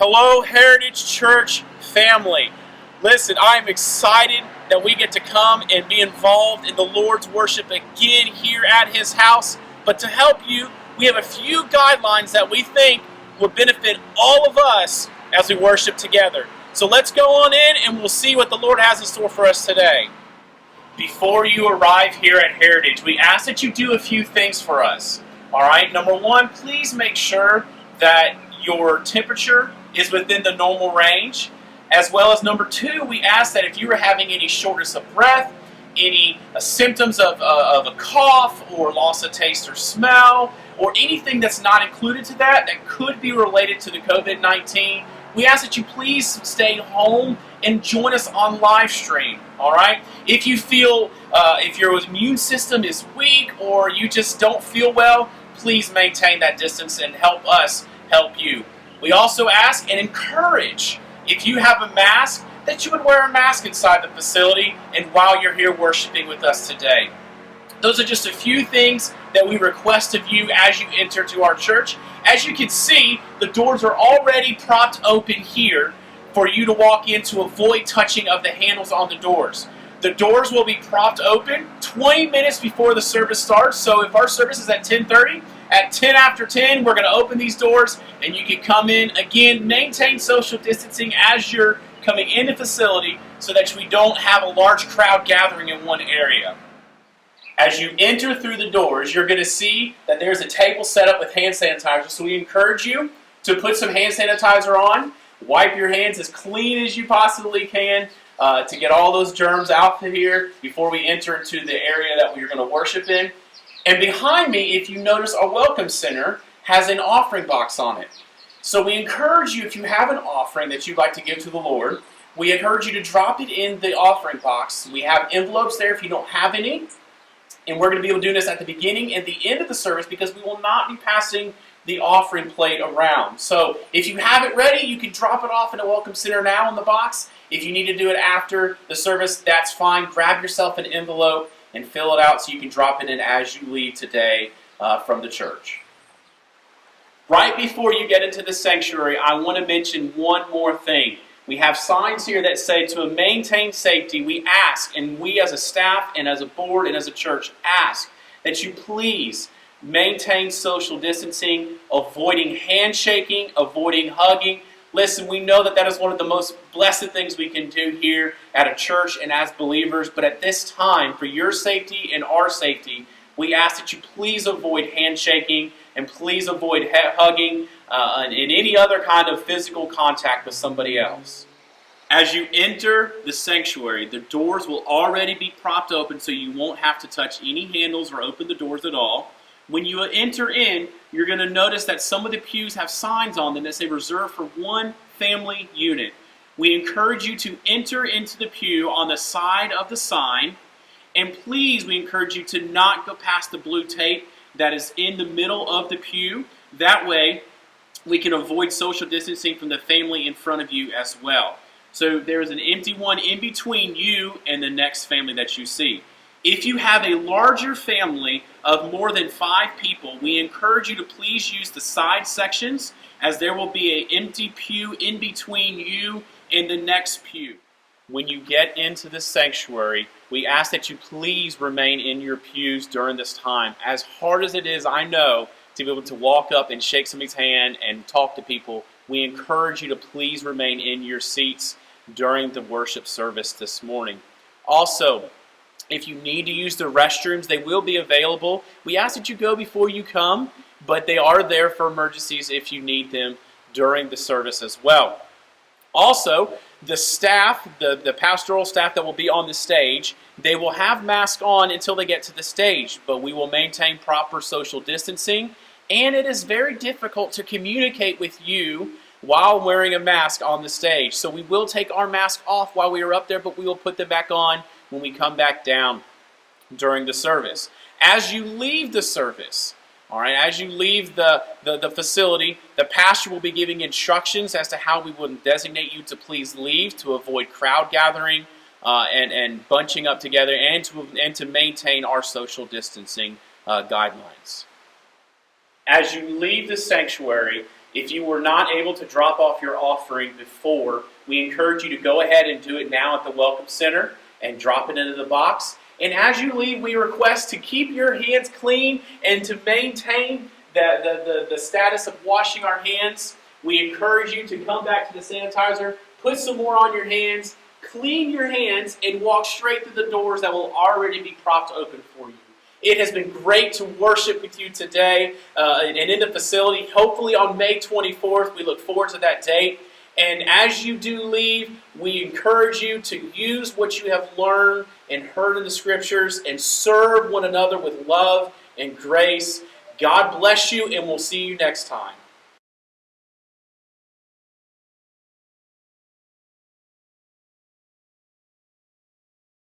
Hello, Heritage Church family. Listen, I'm excited that we get to come and be involved in the Lord's worship again here at His house. But to help you, we have a few guidelines that we think would benefit all of us as we worship together. So let's go on in and we'll see what the Lord has in store for us today. Before you arrive here at Heritage, we ask that you do a few things for us. All right, number one, please make sure that your temperature is within the normal range. As well as number two, we ask that if you are having any shortness of breath, any symptoms of a cough or loss of taste or smell, or anything that's not included to that could be related to the COVID-19, we ask that you please stay home and join us on live stream, all right? If you feel, if your immune system is weak or you just don't feel well, please maintain that distance and help us help you. We also ask and encourage, if you have a mask, that you would wear a mask inside the facility and while you're here worshiping with us today. Those are just a few things that we request of you as you enter to our church. As you can see, the doors are already propped open here for you to walk in to avoid touching of the handles on the doors. The doors will be propped open 20 minutes before the service starts. So if our service is at 10:30, at 10 after 10, we're going to open these doors and you can come in. Again, maintain social distancing as you're coming in the facility so that we don't have a large crowd gathering in one area. As you enter through the doors, you're going to see that there's a table set up with hand sanitizer. So we encourage you to put some hand sanitizer on, wipe your hands as clean as you possibly can to get all those germs out of here before we enter into the area that we're going to worship in. And behind me, if you notice, our Welcome Center has an offering box on it. So we encourage you, if you have an offering that you'd like to give to the Lord, we encourage you to drop it in the offering box. We have envelopes there if you don't have any. And we're going to be able to do this at the beginning and the end of the service because we will not be passing the offering plate around. So if you have it ready, you can drop it off in the Welcome Center now in the box. If you need to do it after the service, that's fine. Grab yourself an envelope and fill it out so you can drop it in as you leave today from the church. Right before you get into the sanctuary, I want to mention one more thing. We have signs here that say to maintain safety, we ask, and we as a staff and as a board and as a church ask that you please maintain social distancing, avoiding handshaking, avoiding hugging. Listen, we know that is one of the most blessed things we can do here at a church and as believers, but at this time, for your safety and our safety, we ask that you please avoid handshaking and please avoid hugging and any other kind of physical contact with somebody else. As you enter the sanctuary, the doors will already be propped open so you won't have to touch any handles or open the doors at all. When you enter in, you're going to notice that some of the pews have signs on them that say reserved for one family unit. We encourage you to enter into the pew on the side of the sign, and please, we encourage you to not go past the blue tape that is in the middle of the pew. That way, we can avoid social distancing from the family in front of you as well. So there is an empty one in between you and the next family that you see. If you have a larger family of more than 5 people, we encourage you to please use the side sections as there will be an empty pew in between you and the next pew. When you get into the sanctuary, we ask that you please remain in your pews during this time. As hard as it is, I know, to be able to walk up and shake somebody's hand and talk to people, we encourage you to please remain in your seats during the worship service this morning. Also, if you need to use the restrooms, they will be available. We ask that you go before you come, but they are there for emergencies if you need them during the service as well. Also, the staff, the pastoral staff that will be on the stage, they will have masks on until they get to the stage, but we will maintain proper social distancing, and it is very difficult to communicate with you while wearing a mask on the stage. So we will take our mask off while we are up there, but we will put them back on when we come back down during the service. As you leave the service, all right, as you leave the facility, the pastor will be giving instructions as to how we would designate you to please leave to avoid crowd gathering and bunching up together and to maintain our social distancing guidelines. As you leave the sanctuary, If you were not able to drop off your offering before, we encourage you to go ahead and do it now at the Welcome Center and drop it into the box. And as you leave, we request to keep your hands clean and to maintain the status of washing our hands. We encourage you to come back to the sanitizer, put some more on your hands, clean your hands, and walk straight through the doors that will already be propped open for you. It has been great to worship with you today and in the facility, hopefully on May 24th. We look forward to that date. And as you do leave, we encourage you to use what you have learned and heard in the Scriptures and serve one another with love and grace. God bless you, and we'll see you next time.